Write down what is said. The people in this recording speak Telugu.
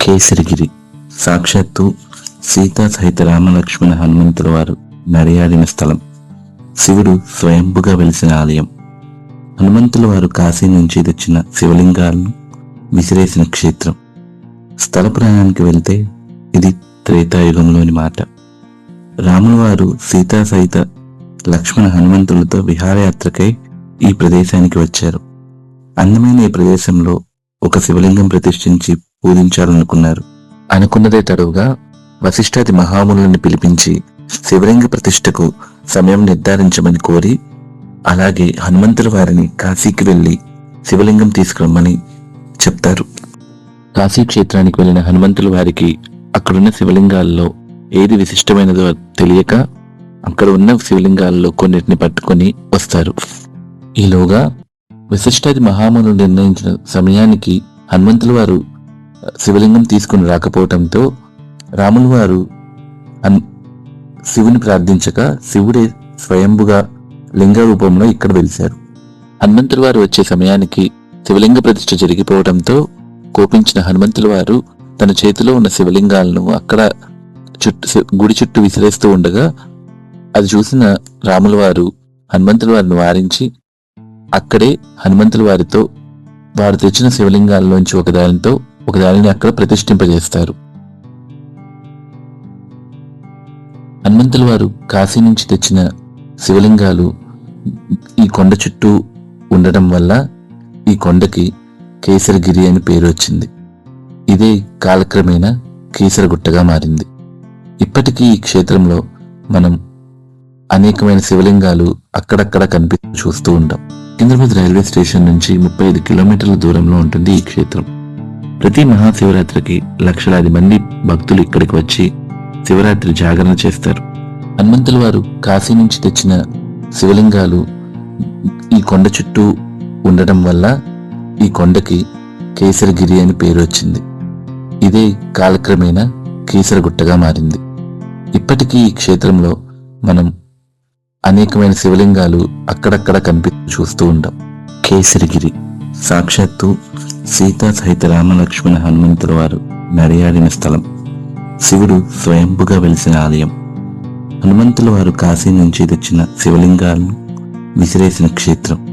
కేసరిగిరి సాక్షాత్తు సీతా సహిత రామలక్ష్మణ హనుమంతుల వారు నడియాడిన స్థలం. శివుడు స్వయంభుగా వెలిసిన ఆలయం. హనుమంతుల వారు కాశీ నుంచి తెచ్చిన శివలింగాలను విసిరేసిన క్షేత్రం. స్థల ప్రయాణానికి వెళ్తే ఇది త్రేతాయుగంలోని మాట. రాముల వారు సీతా సహిత లక్ష్మణ హనుమంతులతో విహారయాత్రకై ఈ ప్రదేశానికి వచ్చారు. అందమైన ఈ ప్రదేశంలో ఒక శివలింగం ప్రతిష్ఠించి పూజించాలనుకున్నారు. అనుకున్నదే తడువుగా వశిష్ఠాది మహామునులను పిలిపించి శివలింగ ప్రతిష్ఠకు సమయం నిర్ధారించమని కోరి, అలాగే హనుమంతుల వారిని కాశీకి వెళ్లి శివలింగం తీసుకురమ్మని చెప్తారు. కాశీ క్షేత్రానికి వెళ్లిన హనుమంతుల వారికి అక్కడున్న శివలింగాల్లో ఏది విశిష్టమైనదో తెలియక అక్కడ ఉన్న శివలింగాల్లో కొన్నిటిని పట్టుకొని వస్తారు. ఈలోగా వశిష్ఠాది మహామునులు నిర్ణయించిన సమయానికి హనుమంతుల వారు శివలింగం తీసుకుని రాకపోవటంతో రాముల వారు శివుని ప్రార్థించగా శివుడే స్వయంభుగా లింగ రూపంలో ఇక్కడ వెలిశారు. హనుమంతుల వారు వచ్చే సమయానికి శివలింగ ప్రతిష్ఠ జరిగిపోవడంతో కోపించిన హనుమంతుల వారు తన చేతిలో ఉన్న శివలింగాలను అక్కడ గుడి చుట్టూ విసిరేస్తూ ఉండగా అది చూసిన రాముల వారు హనుమంతుల వారిని వారించి అక్కడే హనుమంతుల వారితో వారు తెచ్చిన శివలింగాల్లోంచి ఒకదానిని అక్కడ ప్రతిష్ఠింపజేస్తారు. హనుమంతుల వారు కాశీ నుంచి తెచ్చిన శివలింగాలు ఈ కొండ చుట్టూ ఉండటం వల్ల ఈ కొండకి కేసరగిరి అని పేరు వచ్చింది. ఇదే కాలక్రమేణా కేసరగుట్టగా మారింది. ఇప్పటికీ ఈ క్షేత్రంలో మనం అనేకమైన శివలింగాలు అక్కడక్కడ చూస్తూ ఉంటాం. సికింద్రాబాద్ రైల్వే స్టేషన్ నుంచి 35 కిలోమీటర్ల దూరంలో ఉంటుంది ఈ క్షేత్రం. ప్రతి మహాశివరాత్రికి లక్షలాది మంది భక్తులు ఇక్కడికి వచ్చి శివరాత్రి జాగరణ చేస్తారు. హనుమంతుల వారు కాశీ నుంచి తెచ్చిన శివలింగాలు ఈ కొండ చుట్టూ ఉండటం వల్ల ఈ కొండకి కేసరగిరి అని పేరు వచ్చింది. ఇదే కాలక్రమేణా కేసరగుట్టగా మారింది. ఇప్పటికీ ఈ క్షేత్రంలో మనం అనేకమైన శివలింగాలు అక్కడక్కడ చూస్తూ ఉంటాం. కేసరిగిరి సాక్షాత్తు సీతా సహిత రామలక్ష్మణ హనుమంతుల వారు నడియాడిన స్థలం. శివుడు స్వయంభుగా వెలిసిన ఆలయం. హనుమంతుల వారు కాశీ నుంచి తెచ్చిన శివలింగాలను విసిరేసిన క్షేత్రం.